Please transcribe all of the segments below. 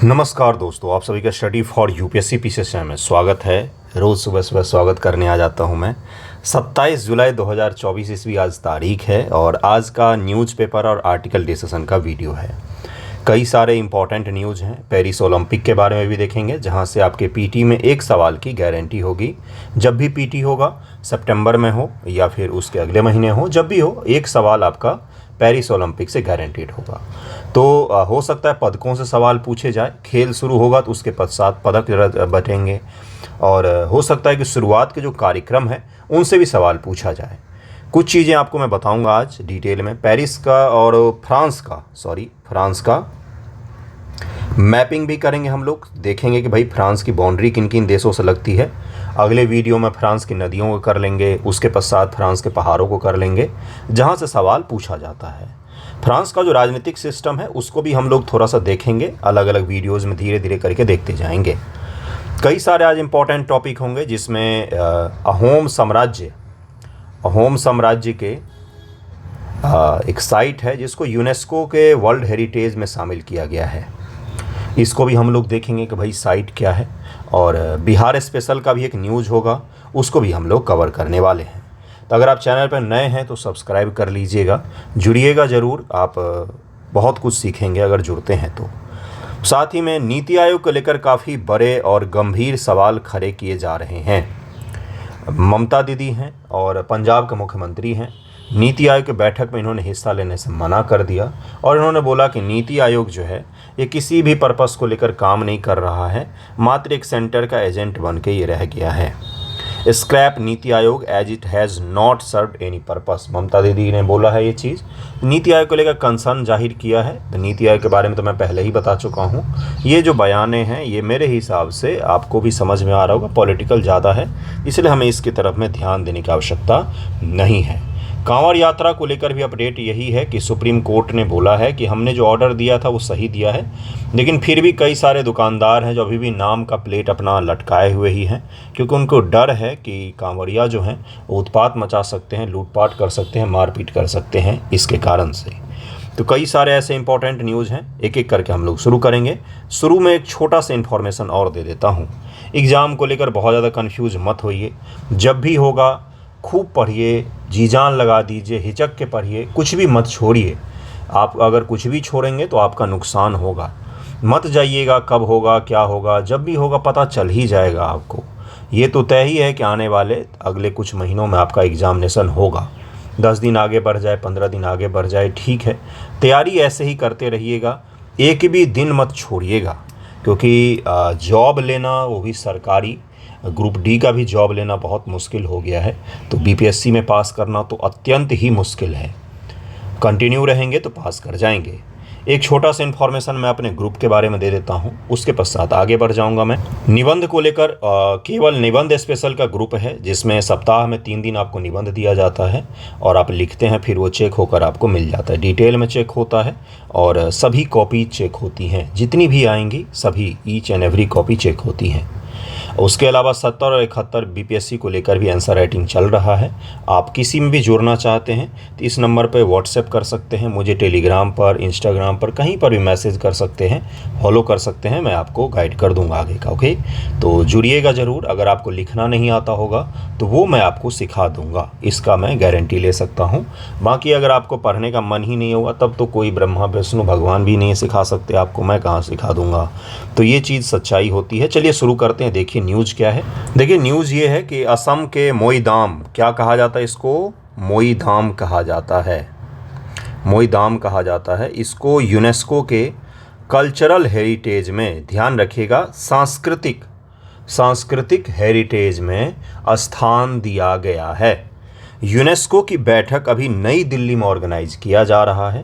नमस्कार दोस्तों, आप सभी का स्टडी फॉर यूपीएससी पीसीएस में स्वागत है। रोज़ सुबह सुबह स्वागत करने आ जाता हूं मैं। 27 जुलाई 2024 ईस्वी आज तारीख है और आज का न्यूज़पेपर और आर्टिकल डिस्कशन का वीडियो है। कई सारे इंपॉर्टेंट न्यूज़ हैं। पेरिस ओलंपिक के बारे में भी देखेंगे, जहां से आपके पीटी में एक सवाल की गारंटी होगी। जब भी पीटी होगा, सितंबर में हो या फिर उसके अगले महीने हो, जब भी हो, एक सवाल आपका पेरिस ओलंपिक से गारंटीड होगा। तो हो सकता है पदकों से सवाल पूछे जाए। खेल शुरू होगा तो उसके पश्चात पदक बटेंगे और हो सकता है कि शुरुआत के जो कार्यक्रम है उनसे भी सवाल पूछा जाए। कुछ चीज़ें आपको मैं बताऊंगा आज डिटेल में। पेरिस का और फ्रांस का मैपिंग भी करेंगे हम लोग। देखेंगे कि भाई फ्रांस की बाउंड्री किन किन देशों से लगती है। अगले वीडियो में फ्रांस की नदियों को कर लेंगे, उसके पश्चात फ्रांस के पहाड़ों को कर लेंगे जहां से सवाल पूछा जाता है। फ्रांस का जो राजनीतिक सिस्टम है उसको भी हम लोग थोड़ा सा देखेंगे, अलग अलग वीडियोज़ में धीरे धीरे करके देखते जाएंगे। कई सारे आज इम्पोर्टेंट टॉपिक होंगे जिसमें अहोम साम्राज्य के एक साइट है जिसको यूनेस्को के वर्ल्ड हेरिटेज में शामिल किया गया है। इसको भी हम लोग देखेंगे कि भाई साइट क्या है। और बिहार स्पेशल का भी एक न्यूज़ होगा, उसको भी हम लोग कवर करने वाले हैं। तो अगर आप चैनल पर नए हैं तो सब्सक्राइब कर लीजिएगा, जुड़िएगा ज़रूर। आप बहुत कुछ सीखेंगे अगर जुड़ते हैं तो। साथ ही में नीति आयोग को लेकर काफ़ी बड़े और गंभीर सवाल खड़े किए जा रहे हैं। ममता दीदी हैं और पंजाब के मुख्यमंत्री हैं। नीति आयोग की बैठक में इन्होंने हिस्सा लेने से मना कर दिया और इन्होंने बोला कि नीति आयोग जो है ये किसी भी पर्पस को लेकर काम नहीं कर रहा है, मात्र एक सेंटर का एजेंट बन के ये रह गया है। Scrap NITI Aayog as it has not served any purpose. Mamata Didi ने बोला है ये चीज़। नीति आयोग को लेकर कंसर्न जाहिर किया है। तो नीति आयोग के बारे में तो मैं पहले ही बता चुका हूँ। ये जो बयाने हैं ये मेरे हिसाब से आपको भी समझ में आ रहा होगा, पॉलिटिकल ज़्यादा है, इसलिए हमें इसकी तरफ में ध्यान देने की आवश्यकता नहीं है। कांवड़ यात्रा को लेकर भी अपडेट यही है कि सुप्रीम कोर्ट ने बोला है कि हमने जो ऑर्डर दिया था वो सही दिया है, लेकिन फिर भी कई सारे दुकानदार हैं जो अभी भी नाम का प्लेट अपना लटकाए हुए ही हैं, क्योंकि उनको डर है कि कांवड़िया जो हैं वो उत्पात मचा सकते हैं, लूटपाट कर सकते हैं, मारपीट कर सकते हैं इसके कारण से। तो कई सारे ऐसे इंपॉर्टेंट न्यूज़ हैं, एक एक करके हम लोग शुरू करेंगे। शुरू में एक छोटा सा इन्फॉर्मेशन और दे देता हूँ। एग्ज़ाम को लेकर बहुत ज़्यादा कन्फ्यूज मत होइए। जब भी होगा खूब पढ़िए, जी जान लगा दीजिए, हिचक के पढ़िए, कुछ भी मत छोड़िए। आप अगर कुछ भी छोड़ेंगे तो आपका नुकसान होगा। मत जाइएगा कब होगा क्या होगा, जब भी होगा पता चल ही जाएगा आपको। ये तो तय ही है कि आने वाले अगले कुछ महीनों में आपका एग्जामिनेशन होगा। 10 दिन आगे बढ़ जाए, 15 दिन आगे बढ़ जाए, ठीक है, तैयारी ऐसे ही करते रहिएगा। एक भी दिन मत छोड़िएगा, क्योंकि जॉब लेना, वो भी सरकारी, ग्रुप डी का भी जॉब लेना बहुत मुश्किल हो गया है। तो बीपीएससी में पास करना तो अत्यंत ही मुश्किल है। कंटिन्यू रहेंगे तो पास कर जाएंगे। एक छोटा सा इन्फॉर्मेशन मैं अपने ग्रुप के बारे में दे देता हूं, उसके पश्चात आगे बढ़ जाऊंगा मैं। निबंध को लेकर केवल निबंध स्पेशल का ग्रुप है, जिसमें सप्ताह में 3 दिन आपको निबंध दिया जाता है और आप लिखते हैं, फिर वो चेक होकर आपको मिल जाता है। डिटेल में चेक होता है और सभी कॉपी चेक होती हैं, जितनी भी आएंगी सभी each and every copy check होती हैं। उसके अलावा 70 और 71 बीपीएससी को लेकर भी आंसर राइटिंग चल रहा है। आप किसी में भी जुड़ना चाहते हैं तो इस नंबर पर व्हाट्सएप कर सकते हैं, मुझे टेलीग्राम पर, इंस्टाग्राम पर, कहीं पर भी मैसेज कर सकते हैं, फॉलो कर सकते हैं, मैं आपको गाइड कर दूंगा आगे का। ओके, तो जुड़िएगा ज़रूर। अगर आपको लिखना नहीं आता होगा तो वो मैं आपको सिखा दूंगा, इसका मैं गारंटी ले सकता हूँ। बाकी अगर आपको पढ़ने का मन ही नहीं होगा तब तो कोई ब्रह्मा विष्णु भगवान भी नहीं सिखा सकते आपको, मैं कहाँ सिखा दूंगा। तो ये चीज़ सच्चाई होती है। चलिए शुरू करते हैं। देखिए न्यूज़ क्या है। देखिए न्यूज़ ये है कि असम के मोईधाम, क्या कहा जाता है इसको? मोईधाम कहा जाता है। मोईधाम कहा जाता है। इसको यूनेस्को के कल्चरल हेरिटेज में, ध्यान रखिएगा, सांस्कृतिक हेरिटेज में स्थान दिया गया है। यूनेस्को की बैठक अभी नई दिल्ली में ऑर्गेनाइज किया जा रहा है,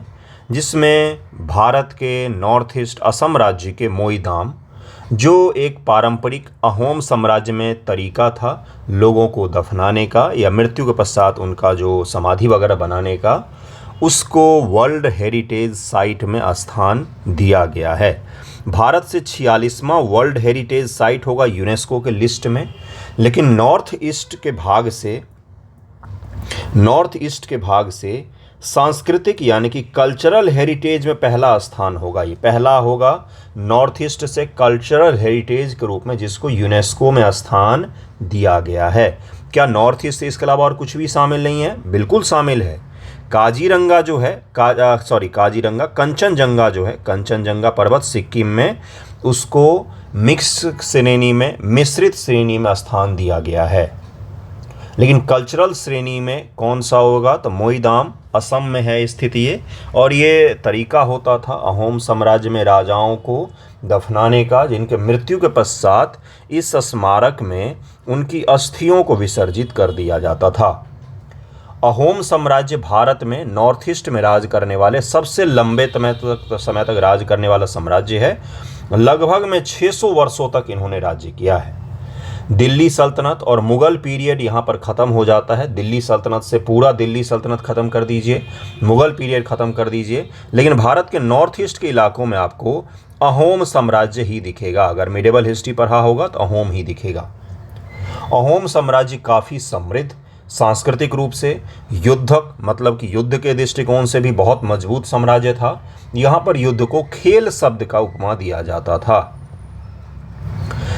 जिसमें भारत के नॉर्थ ईस्ट असम राज्य के मोईधाम, जो एक पारंपरिक अहोम साम्राज्य में तरीका था लोगों को दफनाने का या मृत्यु के पश्चात उनका जो समाधि वगैरह बनाने का, उसको वर्ल्ड हेरिटेज साइट में स्थान दिया गया है। भारत से 46वां वर्ल्ड हेरिटेज साइट होगा यूनेस्को के लिस्ट में, लेकिन नॉर्थ ईस्ट के भाग से सांस्कृतिक यानी कि कल्चरल हेरिटेज में पहला स्थान होगा। ये पहला होगा नॉर्थ ईस्ट से कल्चरल हेरिटेज के रूप में, जिसको यूनेस्को में स्थान दिया गया है। क्या नॉर्थ ईस्ट से इसके अलावा और कुछ भी शामिल नहीं है? बिल्कुल शामिल है। काजीरंगा जो है काजीरंगा कंचनजंगा जो है, कंचनजंगा पर्वत सिक्किम में, उसको मिक्स श्रेणी में, मिश्रित श्रेणी में स्थान दिया गया है। लेकिन कल्चरल श्रेणी में कौन सा होगा? तो मोईदाम असम में है स्थित ये। और ये तरीका होता था अहोम साम्राज्य में राजाओं को दफनाने का, जिनके मृत्यु के पश्चात इस स्मारक में उनकी अस्थियों को विसर्जित कर दिया जाता था। अहोम साम्राज्य भारत में नॉर्थ ईस्ट में राज करने वाले सबसे लंबे समय तक राज करने वाला साम्राज्य है। लगभग में 600 वर्षों तक इन्होंने राज्य किया है। दिल्ली सल्तनत और मुग़ल पीरियड यहाँ पर ख़त्म हो जाता है। दिल्ली सल्तनत से पूरा दिल्ली सल्तनत ख़त्म कर दीजिए, मुग़ल पीरियड ख़त्म कर दीजिए, लेकिन भारत के नॉर्थ ईस्ट के इलाकों में आपको अहोम साम्राज्य ही दिखेगा। अगर मिडेवल हिस्ट्री पढ़ा होगा तो अहोम ही दिखेगा। अहोम साम्राज्य काफ़ी समृद्ध, सांस्कृतिक रूप से युद्धक, मतलब कि युद्ध के दृष्टिकोण से भी बहुत मजबूत साम्राज्य था। यहाँ पर युद्ध को खेल शब्द का उपमा दिया जाता था।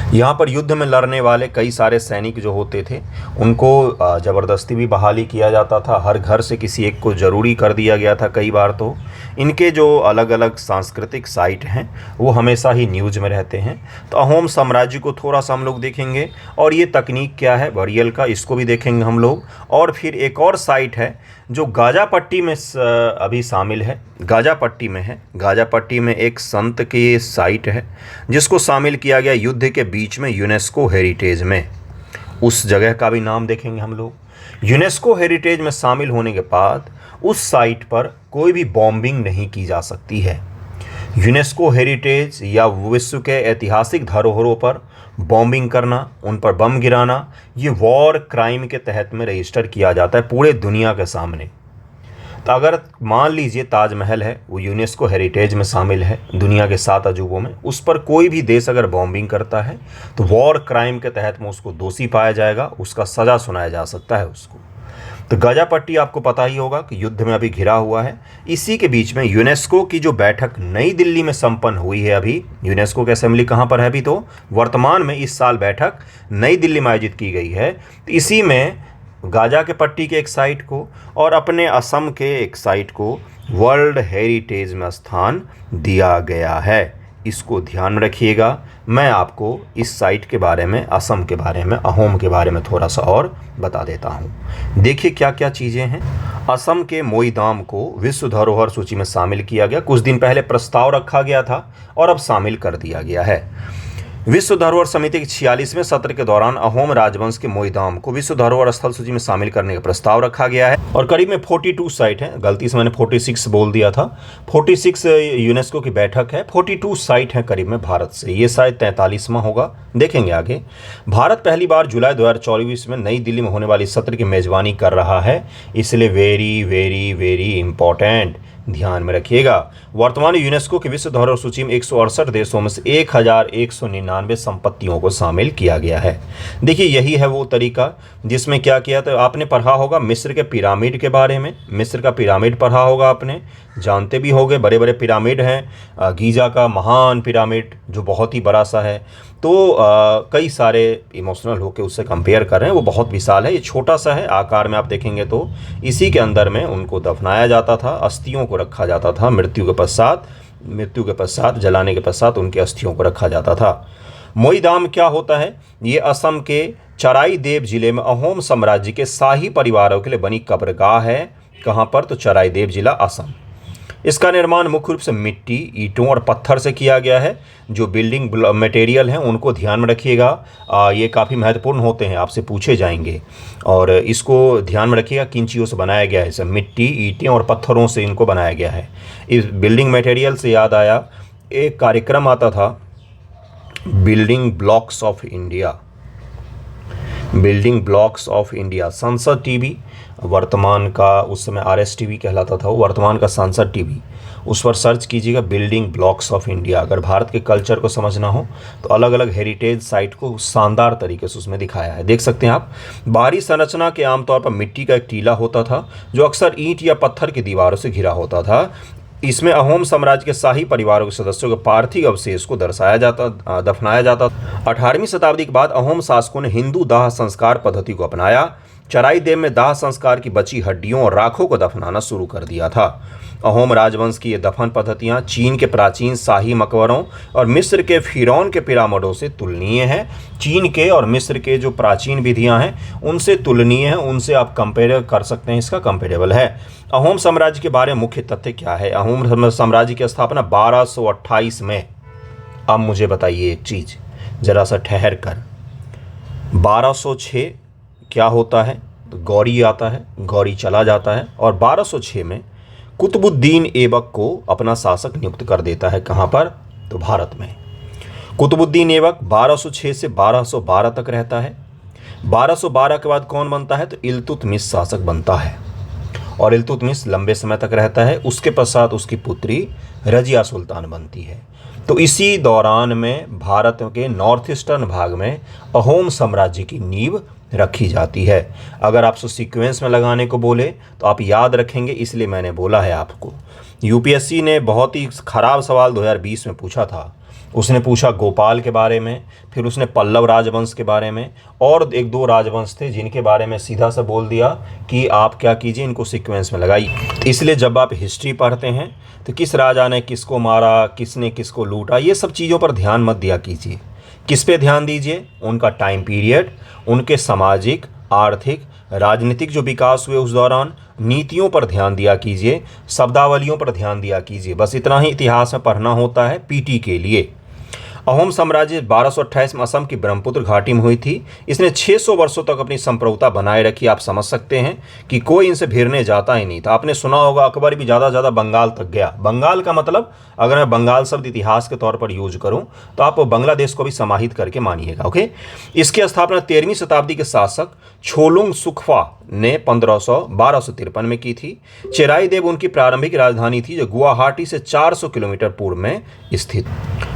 यहाँ पर युद्ध में लड़ने वाले कई सारे सैनिक जो होते थे, उनको ज़बरदस्ती भी बहाली किया जाता था। हर घर से किसी एक को ज़रूरी कर दिया गया था कई बार। तो इनके जो अलग अलग सांस्कृतिक साइट हैं वो हमेशा ही न्यूज़ में रहते हैं। तो अहोम साम्राज्य को थोड़ा सा हम लोग देखेंगे, और ये तकनीक क्या है बरियल का, इसको भी देखेंगे हम लोग। और फिर एक और साइट है जो गाजापट्टी में अभी शामिल है, गाजापट्टी में है। गाजापट्टी में एक संत की साइट है जिसको शामिल किया गया युद्ध के बीच में यूनेस्को हेरिटेज में। उस जगह का भी नाम देखेंगे हम लोग। यूनेस्को हेरिटेज में शामिल होने के बाद उस साइट पर कोई भी बॉम्बिंग नहीं की जा सकती है। यूनेस्को हेरिटेज या विश्व के ऐतिहासिक धरोहरों पर बॉम्बिंग करना, उन पर बम गिराना, ये वॉर क्राइम के तहत में रजिस्टर किया जाता है पूरे दुनिया के सामने। तो अगर मान लीजिए ताजमहल है, वो यूनेस्को हेरिटेज में शामिल है दुनिया के 7 अजूबों में, उस पर कोई भी देश अगर बॉम्बिंग करता है तो वॉर क्राइम के तहत में उसको दोषी पाया जाएगा, उसका सज़ा सुनाया जा सकता है उसको। तो गाजापट्टी आपको पता ही होगा कि युद्ध में अभी घिरा हुआ है। इसी के बीच में यूनेस्को की जो बैठक नई दिल्ली में संपन्न हुई है, अभी यूनेस्को की असेंबली कहाँ पर है? अभी तो वर्तमान में इस साल बैठक नई दिल्ली में आयोजित की गई है। तो इसी में गाजा के पट्टी के एक साइट को और अपने असम के एक साइट को वर्ल्ड हेरिटेज में स्थान दिया गया है। इसको ध्यान में रखिएगा। मैं आपको इस साइट के बारे में, असम के बारे में, अहोम के बारे में थोड़ा सा और बता देता हूँ। देखिए क्या क्या चीज़ें हैं। असम के मोईदाम को विश्व धरोहर सूची में शामिल किया गया। कुछ दिन पहले प्रस्ताव रखा गया था और अब शामिल कर दिया गया है। विश्व धरोहर समिति के 46वें सत्र के दौरान अहोम राजवंश के मोईदाम को विश्व धरोहर स्थल सूची में शामिल करने का प्रस्ताव रखा गया है। और करीब में 42 साइट है, गलती से मैंने 46 बोल दिया था। 46 यूनेस्को की बैठक है, 42 साइट है करीब में भारत से। ये शायद 43वां होगा, देखेंगे आगे। भारत पहली बार जुलाई 2024 में नई दिल्ली में होने वाली सत्र की मेज़बानी कर रहा है, इसलिए वेरी वेरी वेरी इंपॉर्टेंट, ध्यान में रखिएगा। वर्तमान यूनेस्को की विश्व धरोहर सूची में 168 देशों में से 1199 संपत्तियों को शामिल किया गया है। देखिए यही है वो तरीका जिसमें क्या किया था। आपने पढ़ा होगा मिस्र के पिरामिड के बारे में, मिस्र का पिरामिड पढ़ा होगा आपने, जानते भी होंगे। बड़े बड़े पिरामिड हैं, गीज़ा का महान पिरामिड जो बहुत ही बड़ा सा है। तो कई सारे इमोशनल होकर उससे कंपेयर कर रहे हैं, वो बहुत विशाल है, ये छोटा सा है आकार में। आप देखेंगे तो इसी के अंदर में उनको दफनाया जाता था, अस्थियों को रखा जाता था। मृत्यु के पश्चात जलाने के पश्चात उनके अस्थियों को रखा जाता था। मोईदाम क्या होता है? ये असम के चराईदेव जिले में अहोम साम्राज्य के शाही परिवारों के लिए बनी कब्रगाह है। कहाँ पर? तो चराईदेव जिला, असम। इसका निर्माण मुख्य रूप से मिट्टी, ईंटों और पत्थर से किया गया है। जो बिल्डिंग मटेरियल हैं उनको ध्यान में रखिएगा, ये काफ़ी महत्वपूर्ण होते हैं, आपसे पूछे जाएंगे। और इसको ध्यान में रखिएगा किन चीज़ों से बनाया गया है। इसे मिट्टी, ईंटें और पत्थरों से इनको बनाया गया है। इस बिल्डिंग मटेरियल से याद आया, एक कार्यक्रम आता था building blocks of India, building blocks of India. संसद टीवी, वर्तमान का उस समय RS टीवी कहलाता था, वो वर्तमान का संसद टीवी, उस पर सर्च कीजिएगा, बिल्डिंग ब्लॉक्स ऑफ इंडिया। अगर भारत के कल्चर को समझना हो तो अलग अलग हेरिटेज साइट को शानदार तरीके से उसमें दिखाया है। देख सकते हैं आप, बाहरी संरचना के आमतौर पर मिट्टी का एक टीला होता था जो अक्सर ईंट या पत्थर की दीवारों से घिरा होता था। इसमें अहोम साम्राज्य के शाही परिवारों के सदस्यों के पार्थिव अवशेष को दफनाया जाता। 18वीं शताब्दी के बाद अहोम शासकों ने हिंदू दाह संस्कार पद्धति को अपनाया। चराई देव में दाह संस्कार की बची हड्डियों और राखों को दफनाना शुरू कर दिया था। अहोम राजवंश की ये दफन पद्धतियाँ चीन के प्राचीन शाही मकबरों और मिस्र के फिरौन के पिरामिडों से तुलनीय हैं। चीन के और मिस्र के जो प्राचीन विधियाँ हैं उनसे तुलनीय हैं, उनसे आप कंपेयर कर सकते हैं, इसका कंपेरेबल है। अहोम साम्राज्य के बारे में मुख्य तथ्य क्या है? अहोम साम्राज्य की स्थापना 1228 में। अब मुझे बताइए एक चीज़, ज़रा सा ठहर कर, 1206 क्या होता है? तो गौरी आता है, गौरी चला जाता है और 1206 में कुतुबुद्दीन ऐबक को अपना शासक नियुक्त कर देता है। कहाँ पर? तो भारत में। कुतुबुद्दीन ऐबक 1206 से 1212 तक रहता है। 1212 के बाद कौन बनता है? तो इल्तुतमिश शासक बनता है और इल्तुतमिश लंबे समय तक रहता है। उसके पश्चात उसकी पुत्री रजिया सुल्तान बनती है। तो इसी दौरान में भारत के नॉर्थ ईस्टर्न भाग में अहोम साम्राज्य की नींव रखी जाती है। अगर आपसे सीक्वेंस में लगाने को बोले तो आप याद रखेंगे, इसलिए मैंने बोला है आपको। यूपीएससी ने बहुत ही खराब सवाल 2020 में पूछा था। उसने पूछा गोपाल के बारे में, फिर उसने पल्लव राजवंश के बारे में, और एक दो राजवंश थे जिनके बारे में सीधा सा बोल दिया कि आप क्या कीजिए, इनको सीक्वेंस में लगाइए। इसलिए जब आप हिस्ट्री पढ़ते हैं तो किस राजा ने किसको मारा, किसने किसको लूटा, ये सब चीज़ों पर ध्यान मत दिया कीजिए। किस पे ध्यान दीजिए? उनका टाइम पीरियड, उनके सामाजिक, आर्थिक, राजनीतिक जो विकास हुए उस दौरान, नीतियों पर ध्यान दिया कीजिए, शब्दावलियों पर ध्यान दिया कीजिए। बस इतना ही इतिहास में पढ़ना होता है पीटी के लिए। अहोम साम्राज्य 1228 में असम की ब्रह्मपुत्र घाटी में हुई थी। इसने 600 वर्षों तक अपनी संप्रभुता बनाए रखी। आप समझ सकते हैं कि कोई इनसे भिड़ने जाता ही नहीं था। आपने सुना होगा अकबर भी ज़्यादा से ज़्यादा बंगाल तक गया। बंगाल का मतलब, अगर मैं बंगाल शब्द इतिहास के तौर पर यूज करूं तो आप बांग्लादेश को भी समाहित करके मानिएगा। ओके। इसकी स्थापना 13वीं शताब्दी के शासक छोलुंग सुखफा ने 1253 में की थी। चेराई देव उनकी प्रारंभिक राजधानी थी, जो गुवाहाटी से 400 किलोमीटर पूर्व में स्थित।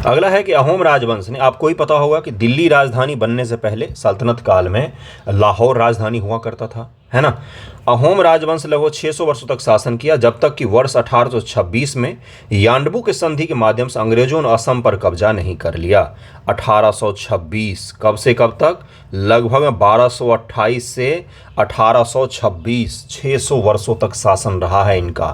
अगला है कि अहोम राजवंश ने, आपको ही पता होगा कि दिल्ली राजधानी बनने से पहले सल्तनत काल में लाहौर राजधानी हुआ करता था, है ना। अहोम राजवंश लगभग 600 वर्षों तक शासन किया, जब तक कि वर्ष 1826 में यांडबू के संधि के माध्यम से अंग्रेजों ने असम पर कब्जा नहीं कर लिया। 1826, कब से कब तक? लगभग 1228 से 1826, 600 वर्षों तक शासन रहा है इनका।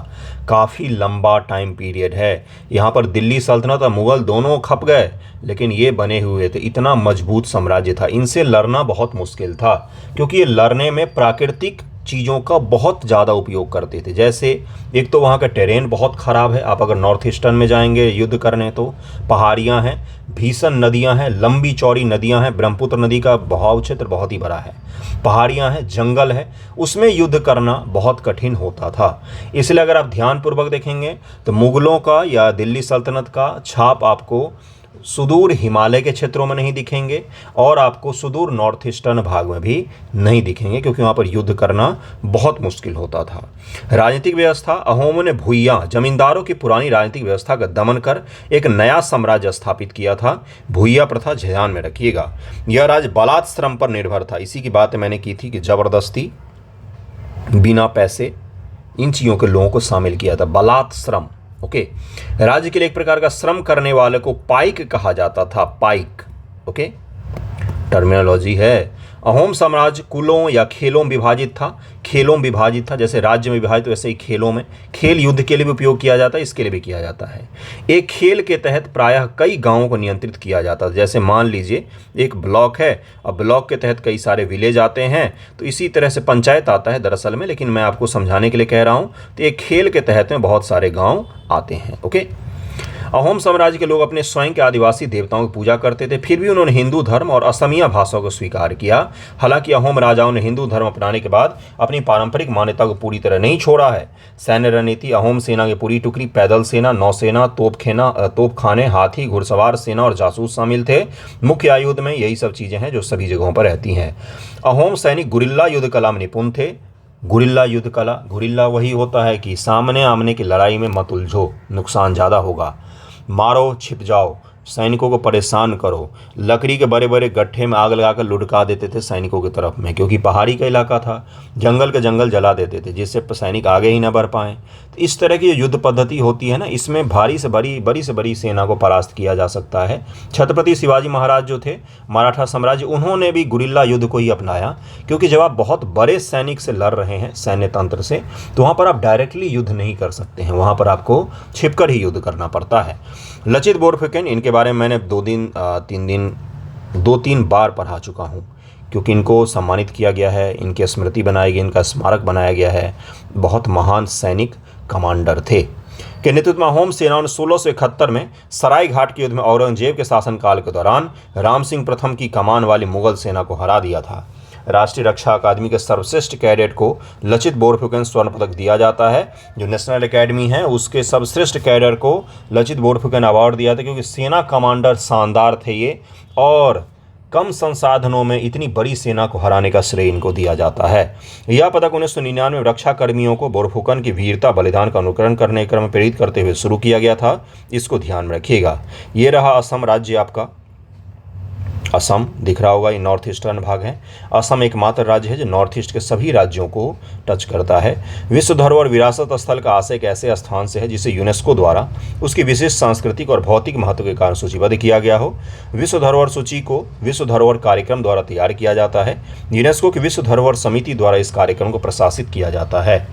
काफ़ी लंबा टाइम पीरियड है। यहाँ पर दिल्ली सल्तनत और मुग़ल दोनों खप गए, लेकिन ये बने हुए थे। इतना मजबूत साम्राज्य था, इनसे लड़ना बहुत मुश्किल था, क्योंकि ये लड़ने में प्राकृतिक चीज़ों का बहुत ज़्यादा उपयोग करते थे। जैसे एक तो वहाँ का टेरेन बहुत ख़राब है। आप अगर नॉर्थ ईस्टर्न में जाएंगे युद्ध करने तो पहाड़ियाँ हैं, भीषण नदियाँ हैं, लंबी चौड़ी नदियाँ हैं। ब्रह्मपुत्र नदी का बहाव क्षेत्र बहुत ही बड़ा है, पहाड़ियाँ हैं, जंगल है, उसमें युद्ध करना बहुत कठिन होता था। इसलिए अगर आप ध्यानपूर्वक देखेंगे तो मुग़लों का या दिल्ली सल्तनत का छाप आपको सुदूर हिमालय के क्षेत्रों में नहीं दिखेंगे और आपको सुदूर नॉर्थ ईस्टर्न भाग में भी नहीं दिखेंगे, क्योंकि वहाँ पर युद्ध करना बहुत मुश्किल होता था। राजनीतिक व्यवस्था, अहोमों ने भूइयाँ, जमींदारों की पुरानी राजनीतिक व्यवस्था का दमन कर एक नया साम्राज्य स्थापित किया था। भूइया प्रथा ध्यान में रखिएगा। यह राज्य बलात् श्रम पर निर्भर था। इसी की बात मैंने की थी कि ज़बरदस्ती, बिना पैसे, इन चीज़ों के लोगों को शामिल किया था। बलात् श्रम, ओके। राज्य के लिए एक प्रकार का श्रम करने वाले को पाइक कहा जाता था। पाइक, ओके, टर्मिनोलॉजी है। अहोम साम्राज्य कुलों या खेलों में विभाजित था। खेलों में विभाजित था, जैसे राज्य में विभाजित, वैसे ही खेलों में। खेल युद्ध के लिए भी उपयोग किया जाता है, इसके लिए भी किया जाता है। एक खेल के तहत प्रायः कई गांवों को नियंत्रित किया जाता है। जैसे मान लीजिए एक ब्लॉक है, अब ब्लॉक के तहत कई सारे विलेज आते हैं, तो इसी तरह से पंचायत आता है दरअसल में, लेकिन मैं आपको समझाने के लिए कह रहा हूँ। तो एक खेल के तहत में बहुत सारे गाँव आते हैं, ओके। अहोम साम्राज्य के लोग अपने स्वयं के आदिवासी देवताओं की पूजा करते थे, फिर भी उन्होंने हिंदू धर्म और असमिया भाषा को स्वीकार किया। हालांकि अहोम राजाओं ने हिंदू धर्म अपनाने के बाद अपनी पारंपरिक मान्यता को पूरी तरह नहीं छोड़ा है। सैन्य रणनीति, अहोम सेना की पूरी टुकड़ी, पैदल सेना, नौसेना, तोपखाने, हाथी, घुड़सवार सेना और जासूस शामिल थे। मुख्य आयुध में यही सब चीज़ें हैं जो सभी जगहों पर रहती हैं। अहोम सैनिक गुरिल्ला युद्ध कला में निपुण थे। गुरिल्ला युद्ध कला, गुरिल्ला वही होता है कि सामने आमने की लड़ाई में मत उलझो, नुकसान ज़्यादा होगा। मारो, छिप जाओ, सैनिकों को परेशान करो। लकड़ी के बड़े बड़े गड्ढे में आग लगाकर लुढ़का देते थे सैनिकों की तरफ में, क्योंकि पहाड़ी का इलाका था, जंगल के जंगल जला देते थे जिससे सैनिक आगे ही ना बढ़ पाएँ। तो इस तरह की जो युद्ध पद्धति होती है ना, इसमें भारी से बड़ी सेना को परास्त किया जा सकता है। छत्रपति शिवाजी महाराज जो थे, मराठा साम्राज्य, उन्होंने भी गुरिल्ला युद्ध को ही अपनाया, क्योंकि जब आप बहुत बड़े सैनिक से लड़ रहे हैं, सैन्य तंत्र से, तो वहाँ पर आप डायरेक्टली युद्ध नहीं कर सकते हैं, वहाँ पर आपको छिपकर ही युद्ध करना पड़ता है। लचित बोरफुकन, इनके बारे में मैंने 2-3 बार पढ़ा चुका हूँ, क्योंकि इनको सम्मानित किया गया है, इनकी स्मृति बनाई गई, इनका स्मारक बनाया गया है। बहुत महान सैनिक कमांडर थे के नेतृत्व में अहोम सेनाओं ने 1671 में सराय घाट के युद्ध में औरंगजेब के शासनकाल के दौरान राम सिंह प्रथम की कमान वाली मुगल सेना को हरा दिया था। राष्ट्रीय रक्षा अकादमी के सर्वश्रेष्ठ कैडेट को लचित बोरफुकन स्वर्ण पदक दिया जाता है। जो नेशनल एकेडमी है उसके सर्वश्रेष्ठ कैडर को लचित बोरफुकन अवार्ड दिया था, क्योंकि सेना कमांडर शानदार थे ये, और कम संसाधनों में इतनी बड़ी सेना को हराने का श्रेय इनको दिया जाता है। यह पदक 1999 में रक्षा कर्मियों को बोरफुकन की वीरता बलिदान का अनुकरण करने के क्रम में प्रेरित करते हुए शुरू किया गया था। इसको ध्यान में रखिएगा। ये रहा असम राज्य आपका। असम दिख रहा होगा, ये नॉर्थ ईस्टर्न भाग है। असम एकमात्र राज्य है जो नॉर्थ ईस्ट के सभी राज्यों को टच करता है। विश्व धरोहर विरासत स्थल का आशय एक ऐसे स्थान से है जिसे यूनेस्को द्वारा उसकी विशिष्ट सांस्कृतिक और भौतिक महत्व के कारण सूचीबद्ध किया गया हो। विश्व धरोहर सूची को विश्व धरोहर कार्यक्रम द्वारा तैयार किया जाता है। यूनेस्को की विश्व धरोहर समिति द्वारा इस कार्यक्रम को प्रशासित किया जाता है।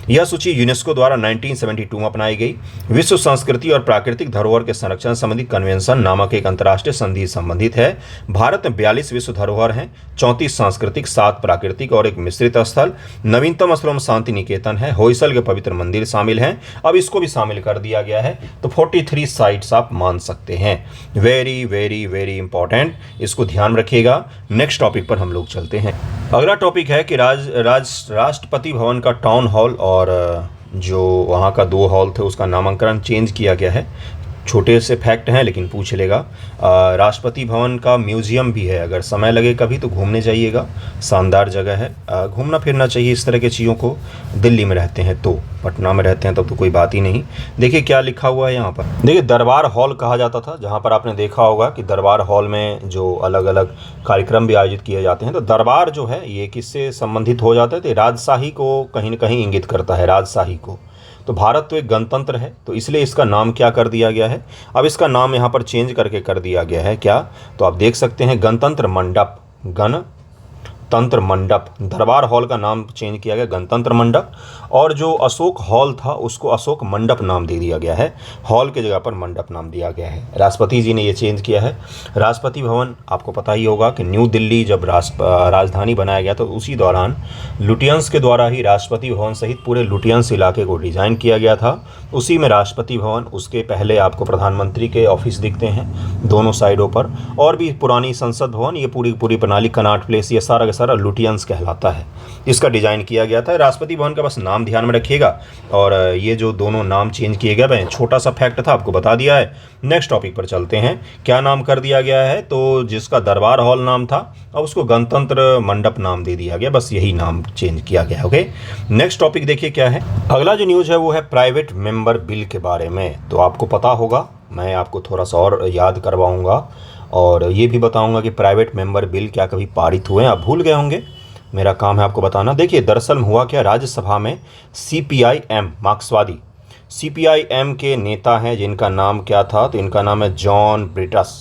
यह सूची यूनेस्को द्वारा 1972 में अपनाई गई। विश्व संस्कृति और प्राकृतिक धरोहर के संरक्षण संबंधी कन्वेंशन नामक एक अंतर्राष्ट्रीय संधि संबंधित है। भारत में 42 विश्व धरोहर हैं, 34 सांस्कृतिक, 7 प्राकृतिक और एक मिश्रित स्थल। नवीनतम स्थलों में शांति निकेतन है, होयसल के पवित्र मंदिर शामिल हैं। अब इसको भी शामिल कर दिया गया है, तो 43 साइट्स आप मान सकते हैं। वेरी वेरी वेरी इंपॉर्टेंट, इसको ध्यान रखिएगा। नेक्स्ट टॉपिक पर हम लोग चलते हैं। अगला टॉपिक है कि राष्ट्रपति भवन का टाउन हॉल और जो वहाँ का 2 हॉल थे उसका नामकरण चेंज किया गया है। छोटे से फैक्ट हैं लेकिन पूछ लेगा। राष्ट्रपति भवन का म्यूज़ियम भी है, अगर समय लगे कभी तो घूमने जाइएगा, शानदार जगह है। घूमना फिरना चाहिए इस तरह की चीज़ों को। दिल्ली में रहते हैं तो, पटना में रहते हैं तब तो कोई बात ही नहीं। देखिए क्या लिखा हुआ है यहाँ पर। देखिए दरबार हॉल कहा जाता था, जहाँ पर आपने देखा होगा कि दरबार हॉल में जो अलग अलग कार्यक्रम भी आयोजित किए जाते हैं, तो दरबार जो है ये किससे संबंधित हो जाता है, तो राजशाही को कहीं न कहीं इंगित करता है, राजशाही को। तो भारत तो एक गणतंत्र है, तो इसलिए इसका नाम क्या कर दिया गया है, अब इसका नाम यहाँ पर चेंज करके कर दिया गया है क्या, तो आप देख सकते हैं गणतंत्र मंडप, गणतंत्र मंडप। दरबार हॉल का नाम चेंज किया गया गणतंत्र मंडप, और जो अशोक हॉल था उसको अशोक मंडप नाम दे दिया गया है। हॉल की जगह पर मंडप नाम दिया गया है। राष्ट्रपति जी ने ये चेंज किया है। राष्ट्रपति भवन आपको पता ही होगा कि न्यू दिल्ली जब राजधानी बनाया गया तो उसी दौरान लुटियंस के द्वारा ही राष्ट्रपति भवन सहित पूरे लुटियंस इलाके को डिज़ाइन किया गया था। उसी में राष्ट्रपति भवन, उसके पहले आपको प्रधानमंत्री के ऑफिस दिखते हैं दोनों साइडों पर, और भी पुरानी संसद भवन, ये पूरी प्रणाली, कनॉट प्लेस, ये सारा लुटियंस कहलाता है। इसका डिज़ाइन किया गया था। राष्ट्रपति भवन का बस नाम ध्यान में रखिएगा, और ये जो दोनों नाम चेंज किए गए हैं, छोटा सा फैक्ट था, आपको बता दिया है। नेक्स्ट टॉपिक पर चलते हैं। क्या नाम कर दिया गया है, तो जिसका दरबार हॉल नाम था अब उसको गणतंत्र मंडप नाम दे दिया गया, बस यही नाम चेंज किया गया। ओके, नेक्स्ट टॉपिक देखिए क्या है। अगला जो न्यूज़ है वो है प्राइवेट मेंबर बिल के बारे में। तो आपको पता होगा, मैं आपको थोड़ा सा और याद करवाऊंगा और ये भी बताऊंगा कि प्राइवेट मेंबर बिल क्या कभी पारित हुए हैं, आप भूल गए होंगे, मेरा काम है आपको बताना। देखिए दरअसल हुआ क्या, राज्यसभा में CPIM, मार्क्सवादी, CPIM के नेता हैं जिनका नाम क्या था, तो इनका नाम है जॉन ब्रिटस।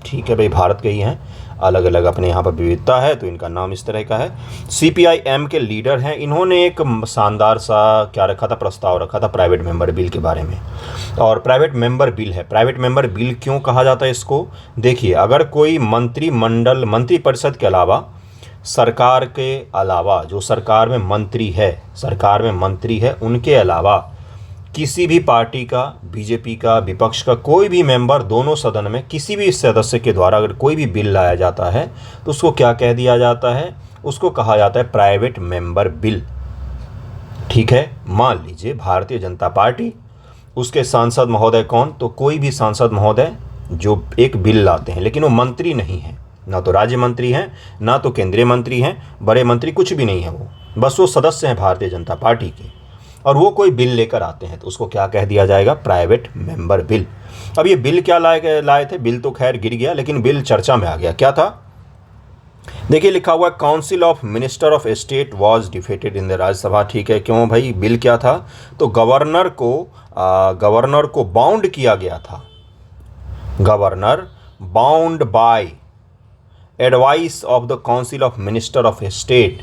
ठीक है भाई, भारत के ही हैं, अलग अलग अपने यहाँ पर विविधता है, तो इनका नाम इस तरह का है। CPIM के लीडर हैं। इन्होंने एक शानदार सा क्या रखा था, प्रस्ताव रखा था प्राइवेट मेंबर बिल के बारे में। और प्राइवेट मेंबर बिल है, प्राइवेट मेंबर बिल क्यों कहा जाता है इसको, देखिए अगर कोई मंत्रिमंडल, मंत्रिपरिषद के अलावा, सरकार के अलावा, जो सरकार में मंत्री है, उनके अलावा किसी भी पार्टी का, बीजेपी का, विपक्ष का कोई भी मेंबर, दोनों सदन में किसी भी सदस्य के द्वारा अगर कोई भी बिल लाया जाता है तो उसको क्या कह दिया जाता है, उसको कहा जाता है प्राइवेट मेंबर बिल। ठीक है, मान लीजिए भारतीय जनता पार्टी, उसके सांसद महोदय कौन, तो कोई भी सांसद महोदय जो एक बिल लाते हैं, लेकिन वो मंत्री नहीं है, ना तो राज्य मंत्री हैं, ना तो केंद्रीय मंत्री हैं, बड़े मंत्री कुछ भी नहीं है वो, बस वो सदस्य हैं भारतीय जनता पार्टी के, और वो कोई बिल लेकर आते हैं तो उसको क्या कह दिया जाएगा, प्राइवेट मेंबर बिल। अब ये बिल क्या लाए थे, बिल तो खैर गिर गया, लेकिन बिल चर्चा में आ गया। क्या था, देखिए लिखा हुआ है council of minister of state was defeated in the Rajya Sabha. ठीक है, क्यों भाई, बिल क्या था, तो गवर्नर को बाउंड किया गया था, governor bound by advice of the council of minister of state,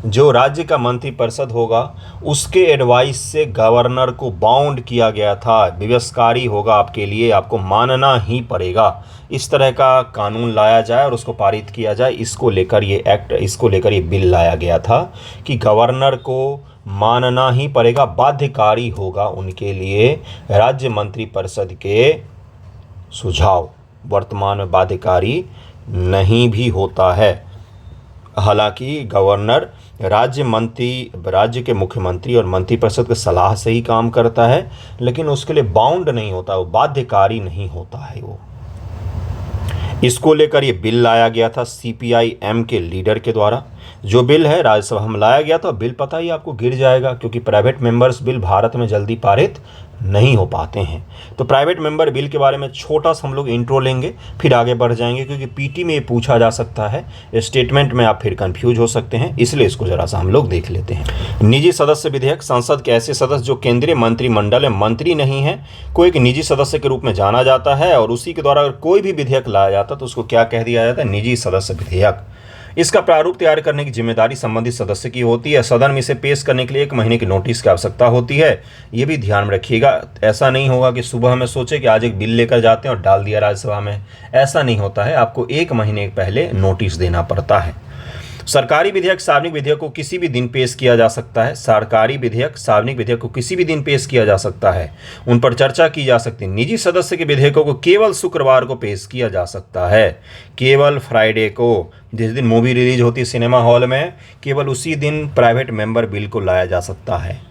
जो राज्य का मंत्रिपरिषद होगा उसके एडवाइस से गवर्नर को बाउंड किया गया था, विवशकारी होगा आपके लिए, आपको मानना ही पड़ेगा। इस तरह का कानून लाया जाए और उसको पारित किया जाए, इसको लेकर ये बिल लाया गया था कि गवर्नर को मानना ही पड़ेगा, बाध्यकारी होगा उनके लिए राज्य मंत्रिपरिषद के सुझाव। वर्तमान में बाध्यकारी नहीं भी होता है, हालांकि गवर्नर राज्य के मुख्यमंत्री और मंत्रिपरिषद की सलाह से ही काम करता है, लेकिन उसके लिए बाउंड नहीं होता, वो बाध्यकारी नहीं होता है वो। इसको लेकर ये बिल लाया गया था CPIM के लीडर के द्वारा। जो बिल है राज्यसभा में लाया गया था, बिल पता ही आपको गिर जाएगा, क्योंकि प्राइवेट मेंबर्स बिल भारत में जल्दी पारित नहीं हो पाते हैं। तो प्राइवेट मेंबर बिल के बारे में छोटा सा हम लोग इंट्रो लेंगे, फिर आगे बढ़ जाएंगे, क्योंकि PT में ये पूछा जा सकता है, स्टेटमेंट में आप फिर कंफ्यूज हो सकते हैं, इसलिए इसको जरा सा हम लोग देख लेते हैं। निजी सदस्य विधेयक, संसद के ऐसे सदस्य जो केंद्रीय मंत्रिमंडल में मंत्री नहीं है को एक निजी सदस्य के रूप में जाना जाता है, और उसी के द्वारा अगर कोई भी विधेयक लाया जाता है तो उसको क्या कह दिया जाता है, निजी सदस्य विधेयक। इसका प्रारूप तैयार करने की जिम्मेदारी संबंधित सदस्य की होती है। सदन में इसे पेश करने के लिए 1 महीने की नोटिस की आवश्यकता होती है। ये भी ध्यान में रखिएगा, ऐसा नहीं होगा कि सुबह में सोचे कि आज एक बिल लेकर जाते हैं और डाल दिया राज्यसभा में, ऐसा नहीं होता है, आपको 1 महीने पहले नोटिस देना पड़ता है। सरकारी विधेयक सार्वजनिक विधेयक को किसी भी दिन पेश किया जा सकता है। सरकारी विधेयक सार्वजनिक विधेयक को किसी भी दिन पेश किया जा सकता है, उन पर चर्चा की जा सकती है। निजी सदस्य के विधेयकों को केवल शुक्रवार को पेश किया जा सकता है, केवल फ्राइडे को, जिस दिन मूवी रिलीज होती है सिनेमा हॉल में, केवल उसी दिन प्राइवेट मेंबर बिल को लाया जा सकता है,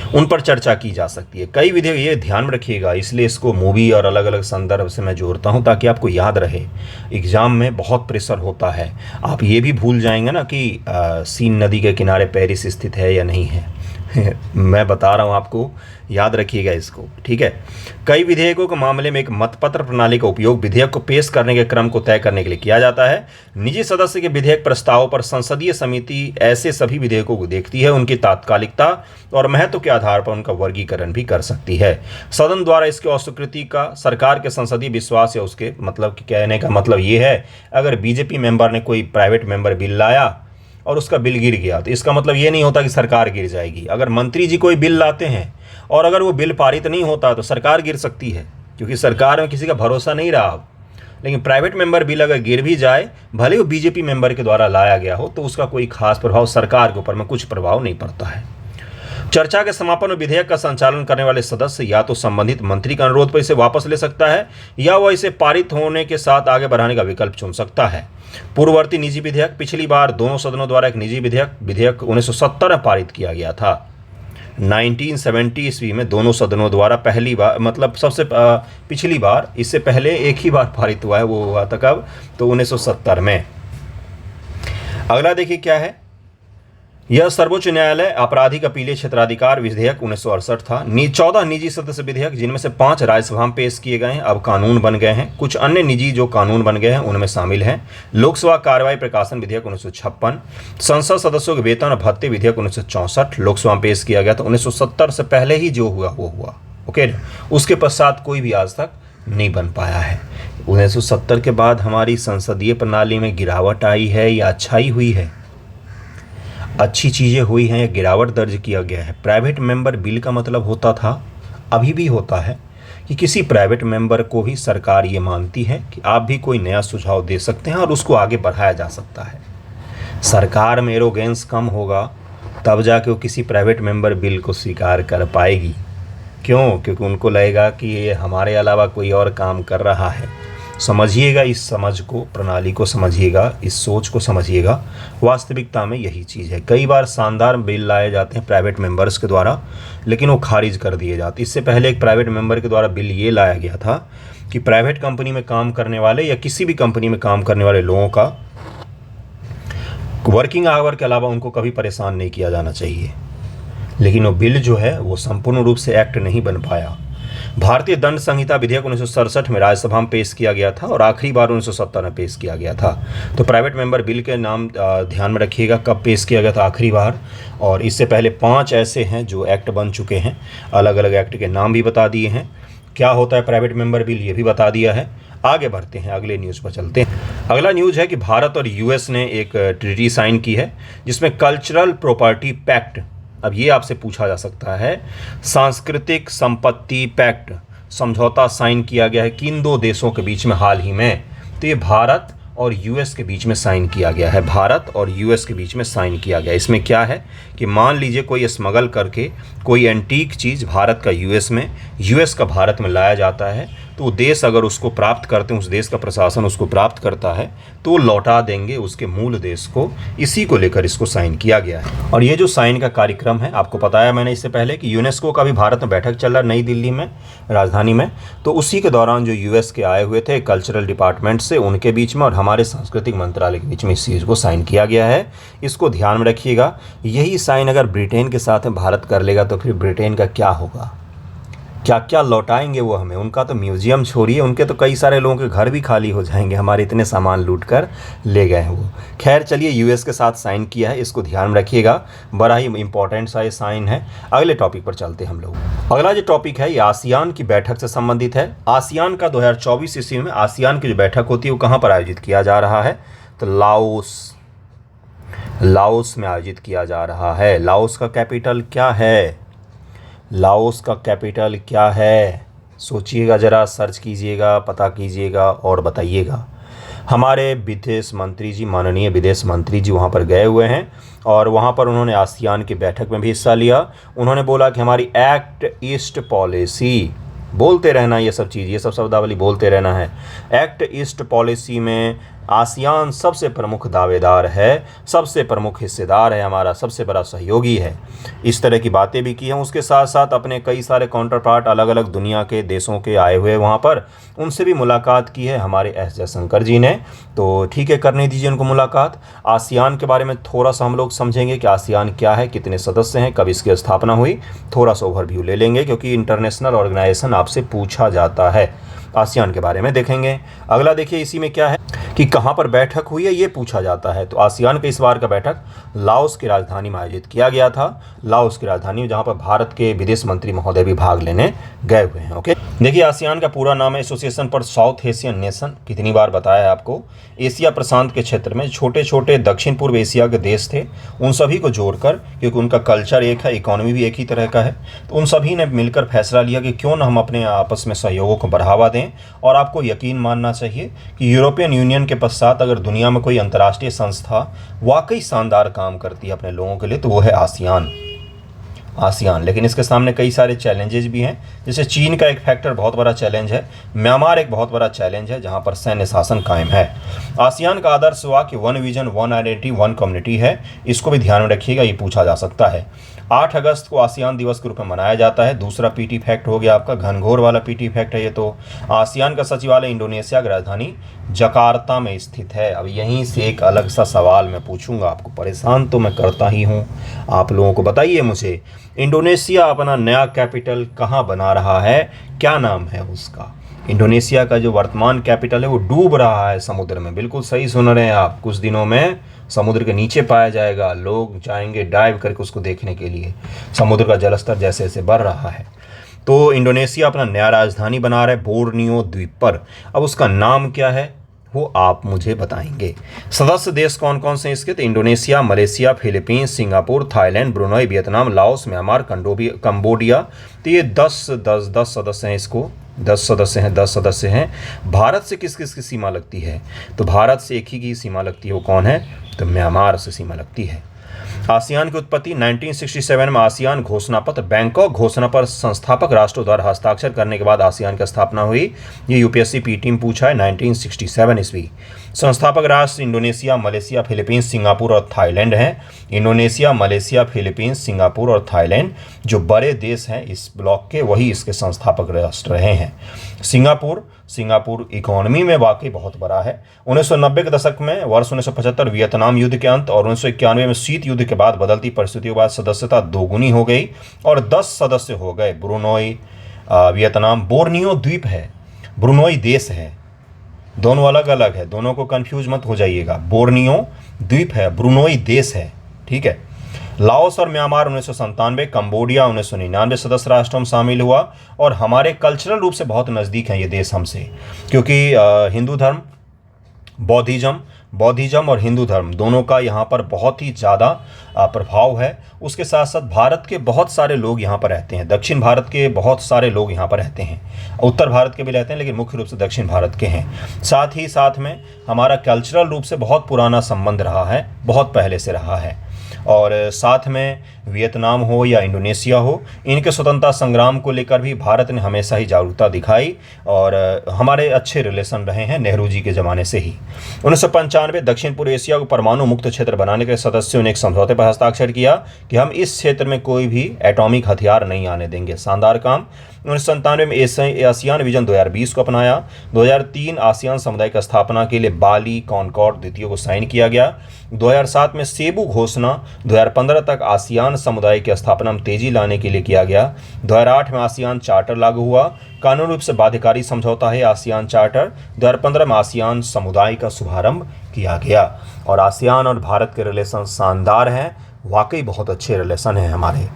उन पर चर्चा की जा सकती है। कई विधेयक, ये ध्यान में रखिएगा, इसलिए इसको मूवी और अलग अलग संदर्भ से मैं जोड़ता हूँ ताकि आपको याद रहे। एग्जाम में बहुत प्रेशर होता है, आप ये भी भूल जाएंगे ना कि सीन नदी के किनारे पेरिस स्थित है या नहीं है मैं बता रहा हूँ आपको, याद रखिएगा इसको, ठीक है। कई विधेयकों के मामले में एक मतपत्र प्रणाली का उपयोग विधेयक को पेश करने के क्रम को तय करने के लिए किया जाता है। निजी सदस्य के विधेयक प्रस्तावों पर संसदीय समिति ऐसे सभी विधेयकों को देखती है, उनकी तात्कालिकता और महत्व के आधार पर उनका वर्गीकरण भी कर सकती है। सदन द्वारा इसकी अस्वीकृति का सरकार के संसदीय विश्वास या उसके मतलब कहने का मतलब ये है, अगर बीजेपी मेंबर ने कोई प्राइवेट मेंबर बिल लाया और उसका बिल गिर गया तो इसका मतलब ये नहीं होता कि सरकार गिर जाएगी। अगर मंत्री जी कोई बिल लाते हैं और अगर वो बिल पारित नहीं होता तो सरकार गिर सकती है, क्योंकि सरकार में किसी का भरोसा नहीं रहा अब। लेकिन प्राइवेट मेंबर बिल अगर गिर भी जाए, भले वो बीजेपी मेंबर के द्वारा लाया गया हो, तो उसका कोई खास प्रभाव सरकार के ऊपर में कुछ प्रभाव नहीं पड़ता है। चर्चा के समापन में विधेयक का संचालन करने वाले सदस्य या तो संबंधित मंत्री के अनुरोध पर इसे वापस ले सकता है या वह इसे पारित होने के साथ आगे बढ़ाने का विकल्प चुन सकता है। पूर्ववर्ती निजी विधेयक, पिछली बार दोनों सदनों द्वारा एक निजी विधेयक 1970 में पारित किया गया था। 1970 ईस्वी में दोनों सदनों द्वारा पहली बार, मतलब सबसे पिछली बार, इससे पहले एक ही बार पारित हुआ है, वो हुआ था कब, तो 1970 में। अगला देखिए क्या है, यह सर्वोच्च न्यायालय आपराधिक अपीलीय क्षेत्राधिकार विधेयक 1968 था। 14 निजी सदस्य विधेयक, जिनमें से 5 राज्यसभा में पेश किए गए हैं, अब कानून बन गए हैं। कुछ अन्य निजी जो कानून बन गए हैं उनमें शामिल हैं लोकसभा कार्यवाही प्रकाशन विधेयक 1956, संसद सदस्यों के वेतन और भत्ते विधेयक 1964 लोकसभा में पेश किया गया था। 1970 से पहले ही जो हुआ वो हुआ, ओके। उसके पश्चात कोई भी आज तक नहीं बन पाया है। 1970 के बाद हमारी संसदीय प्रणाली में गिरावट आई है या अच्छाई हुई है? अच्छी चीज़ें हुई हैं या गिरावट दर्ज किया गया है। प्राइवेट मेंबर बिल का मतलब होता था, अभी भी होता है, कि किसी प्राइवेट मेंबर को भी सरकार ये मानती है कि आप भी कोई नया सुझाव दे सकते हैं और उसको आगे बढ़ाया जा सकता है। सरकार में एरोगेंस कम होगा तब जाके वो किसी प्राइवेट मेंबर बिल को स्वीकार कर पाएगी। क्यों? क्योंकि उनको लगेगा कि ये हमारे अलावा कोई और काम कर रहा है। समझिएगा इस समझ को, प्रणाली को समझिएगा, इस सोच को समझिएगा। वास्तविकता में यही चीज़ है। कई बार शानदार बिल लाए जाते हैं प्राइवेट मेंबर्स के द्वारा, लेकिन वो खारिज कर दिए जाते। इससे पहले एक प्राइवेट मेंबर के द्वारा बिल ये लाया गया था कि प्राइवेट कंपनी में काम करने वाले या किसी भी कंपनी में काम करने वाले लोगों का वर्किंग आवर के अलावा उनको कभी परेशान नहीं किया जाना चाहिए। लेकिन वो बिल जो है वो संपूर्ण रूप से एक्ट नहीं बन पाया। भारतीय दंड संहिता विधेयक 1967 में राज्यसभा में पेश किया गया था और आखिरी बार 1970 में पेश किया गया था। तो प्राइवेट मेंबर बिल के नाम ध्यान में रखिएगा, कब पेश किया गया था आखिरी बार। और इससे पहले 5 ऐसे हैं जो एक्ट बन चुके हैं, अलग अलग एक्ट के नाम भी बता दिए हैं, क्या होता है प्राइवेट मेंबर बिल ये भी बता दिया है। आगे बढ़ते हैं, अगले न्यूज़ पर चलते हैं। अगला न्यूज़ है कि भारत और यूएस ने एक ट्रीटी साइन की है जिसमें कल्चरल प्रॉपर्टी पैक्ट, अब ये आपसे पूछा जा सकता है, सांस्कृतिक संपत्ति पैक्ट समझौता साइन किया गया है किन 2 देशों के बीच में हाल ही में। तो ये भारत और यूएस के बीच में साइन किया गया है, भारत और यूएस के बीच में साइन किया गया। इसमें क्या है कि मान लीजिए कोई स्मगल करके कोई एंटीक चीज़ भारत का यूएस में, यूएस का भारत में लाया जाता है, तो वो देश अगर उसको प्राप्त करते हैं, उस देश का प्रशासन उसको प्राप्त करता है तो लौटा देंगे उसके मूल देश को। इसी को लेकर इसको साइन किया गया है। और ये जो साइन का कार्यक्रम है, आपको बताया मैंने इससे पहले कि यूनेस्को का भी भारत में बैठक चल रहा है नई दिल्ली में, राजधानी में। तो उसी के दौरान जो यूएस के आए हुए थे कल्चरल डिपार्टमेंट से, उनके बीच में और हमारे सांस्कृतिक मंत्रालय के बीच में इस चीज़ को साइन किया गया है। इसको ध्यान में रखिएगा। यही साइन अगर ब्रिटेन के साथ में भारत कर लेगा तो फिर ब्रिटेन का क्या होगा, क्या क्या लौटाएंगे वो हमें। उनका तो म्यूजियम छोड़िए, उनके तो कई सारे लोगों के घर भी खाली हो जाएंगे, हमारे इतने सामान लूट कर ले गए हैं वो। खैर चलिए, यूएस के साथ साइन किया है, इसको ध्यान में रखिएगा, बड़ा ही इंपॉर्टेंट सा ये साइन है। अगले टॉपिक पर चलते हैं हम लोग। अगला जो टॉपिक है ये आसियान की बैठक से संबंधित है। आसियान का 2024 ईस्वी में आसियान की जो बैठक होती है वो कहाँ पर आयोजित किया जा रहा है, तो लाओस में आयोजित किया जा रहा है। लाओस का कैपिटल क्या है, लाओस का कैपिटल क्या है, सोचिएगा ज़रा, सर्च कीजिएगा, पता कीजिएगा और बताइएगा। हमारे विदेश मंत्री जी, माननीय विदेश मंत्री जी वहाँ पर गए हुए हैं और वहाँ पर उन्होंने आसियान की बैठक में भी हिस्सा लिया। उन्होंने बोला कि हमारी एक्ट ईस्ट पॉलिसी, बोलते रहना ये सब चीज़, ये सब शब्दावली बोलते रहना है। एक्ट ईस्ट पॉलिसी में आसियान सबसे प्रमुख दावेदार है, सबसे प्रमुख हिस्सेदार है, हमारा सबसे बड़ा सहयोगी है। इस तरह की बातें भी की हैं। उसके साथ साथ अपने कई सारे काउंटर पार्ट अलग अलग दुनिया के देशों के आए हुए वहाँ पर, उनसे भी मुलाकात की है हमारे एस जयशंकर जी ने। तो ठीक है, करने दीजिए उनको मुलाकात। आसियान के बारे में थोड़ा सा हम लोग समझेंगे कि आसियान क्या है, कितने सदस्य हैं, कब इसकी स्थापना हुई, थोड़ा सा ओवरव्यू ले लेंगे क्योंकि इंटरनेशनल ऑर्गेनाइजेशन आपसे पूछा जाता है। आसियान के बारे में देखेंगे। अगला देखिए, इसी में क्या है कि कहाँ पर बैठक हुई है ये पूछा जाता है। तो आसियान के इस बार का बैठक लाओस की राजधानी में आयोजित किया गया था, लाओस की राजधानी में, जहाँ पर भारत के विदेश मंत्री महोदय भी भाग लेने गए हुए हैं। ओके, देखिए आसियान का पूरा नाम है association for south Asian nation. कितनी बार बताया है आपको, एशिया प्रशांत के क्षेत्र में छोटे छोटे दक्षिण पूर्व एशिया के देश थे, उन सभी को जोड़कर, क्योंकि उनका कल्चर एक है, इकोनॉमी भी एक ही तरह का है, तो उन सभी ने मिलकर फैसला लिया कि क्यों न हम अपने आपस में सहयोगों को बढ़ावा दें। और आपको यकीन मानना चाहिए कि यूरोपियन यूनियन के पश्चात अगर दुनिया में कोई अंतर्राष्ट्रीय संस्था वाकई शानदार काम करती है अपने लोगों के लिए तो वो है आसियान। लेकिन इसके सामने कई सारे चैलेंजेस भी हैं, जैसे चीन का एक फैक्टर बहुत बड़ा चैलेंज है, म्यांमार एक बहुत बड़ा चैलेंज है जहां पर सैन्य शासन कायम है। आसियान का आदर्श हुआ कि 1 विजन 1 आइडेंटिटी 1 कम्युनिटी है, इसको भी ध्यान में रखिएगा, ये पूछा जा सकता है। 8 अगस्त को आसियान दिवस के रूप में मनाया जाता है। दूसरा पीटी फैक्ट हो गया आपका, घनघोर वाला पीटी फैक्ट है ये। तो आसियान का सचिवालय इंडोनेशिया की राजधानी जकार्ता में स्थित है। अब यहीं से एक अलग सा सवाल मैं पूछूंगा आपको, परेशान तो मैं करता ही हूँ आप लोगों को, बताइए मुझे, इंडोनेशिया अपना नया कैपिटल कहाँ बना रहा है, क्या नाम है उसका? इंडोनेशिया का जो वर्तमान कैपिटल है वो डूब रहा है समुद्र में। बिल्कुल सही सुन रहे हैं आप, कुछ दिनों में समुद्र के नीचे पाया जाएगा, लोग जाएंगे डाइव करके उसको देखने के लिए, समुद्र का जलस्तर जैसे जैसे बढ़ रहा है। तो इंडोनेशिया अपना नया राजधानी बना रहा है बोर्नियो द्वीप पर। अब उसका नाम क्या है वो आप मुझे बताएंगे। सदस्य देश कौन कौन से इसके, तो Indonesia, Malaysia, Philippines, Singapore, Thailand, Brunei, Vietnam, Laos, Myanmar, Cambodia. तो ये 10 सदस्य हैं, इसको 10 सदस्य हैं। भारत से किस किस की सीमा लगती है, तो भारत से एक ही की सीमा लगती है, वो कौन है, तो म्यांमार से सीमा लगती है। आसियान की उत्पत्ति 1967 में आसियान घोषणा पत्र, बैंकॉक घोषणा पर संस्थापक राष्ट्रों द्वारा हस्ताक्षर करने के बाद आसियान की स्थापना हुई। ये यूपीएससी पीटी में पूछा है, 1967 ईस्वी। संस्थापक राष्ट्र इंडोनेशिया, मलेशिया, फिलीपींस, सिंगापुर और थाईलैंड हैं। इंडोनेशिया, मलेशिया, फिलीपींस, सिंगापुर और थाईलैंड जो बड़े देश हैं इस ब्लॉक के, वही इसके संस्थापक राष्ट्र रहे हैं। सिंगापुर सिंगापुर इकोनॉमी में वाकई बहुत बड़ा है। 1990 के दशक में वर्ष 1975 वियतनाम युद्ध के अंत और 1991 में शीत युद्ध के बाद बदलती परिस्थितियों के बाद सदस्यता दोगुनी हो गई और 10 सदस्य हो गए। ब्रुनोई वियतनाम बोर्नियो द्वीप है, ब्रुनोई देश है, दोनों अलग अलग है, दोनों को कंफ्यूज मत हो जाइएगा। बोर्नियो द्वीप है, ब्रुनोई देश है, ठीक है। लाओस और म्यांमार 1997, कंबोडिया 1999 सदस्य राष्ट्रों में शामिल हुआ और हमारे कल्चरल रूप से बहुत नज़दीक हैं ये देश हमसे, क्योंकि हिंदू धर्म, बौद्धिज्म और हिंदू धर्म दोनों का यहाँ पर बहुत ही ज़्यादा प्रभाव है। उसके साथ साथ भारत के बहुत सारे लोग यहाँ पर रहते हैं, दक्षिण भारत के बहुत सारे लोग यहाँ पर रहते हैं, उत्तर भारत के भी रहते हैं लेकिन मुख्य रूप से दक्षिण भारत के हैं। साथ ही साथ में हमारा कल्चरल रूप से बहुत पुराना संबंध रहा है, बहुत पहले से रहा है। और साथ में वियतनाम हो या इंडोनेशिया हो, इनके स्वतंत्रता संग्राम को लेकर भी भारत ने हमेशा ही जागरूकता दिखाई और हमारे अच्छे रिलेशन रहे हैं नेहरू जी के ज़माने से ही। 1995 दक्षिण पूर्व एशिया को परमाणु मुक्त क्षेत्र बनाने के सदस्यों ने एक समझौते पर हस्ताक्षर किया कि हम इस क्षेत्र में कोई भी एटॉमिक हथियार नहीं आने देंगे। शानदार काम। 1997 में आसियान विजन 2020 को अपनाया। 2003 आसियान समुदाय की स्थापना के लिए बाली कॉनकॉर्ड द्वितीय को साइन किया गया। 2007 में सेबू घोषणा 2015 तक आसियान समुदाय की स्थापना में तेजी लाने के लिए किया गया। 2008 में आसियान चार्टर लागू हुआ, कानूनी रूप से बाध्यकारी समझौता है आसियान चार्टर। 2015 में आसियान समुदाय का शुभारंभ किया गया और आसियान और भारत के रिलेशन शानदार हैं, वाकई बहुत अच्छे रिलेशन हैं हमारे।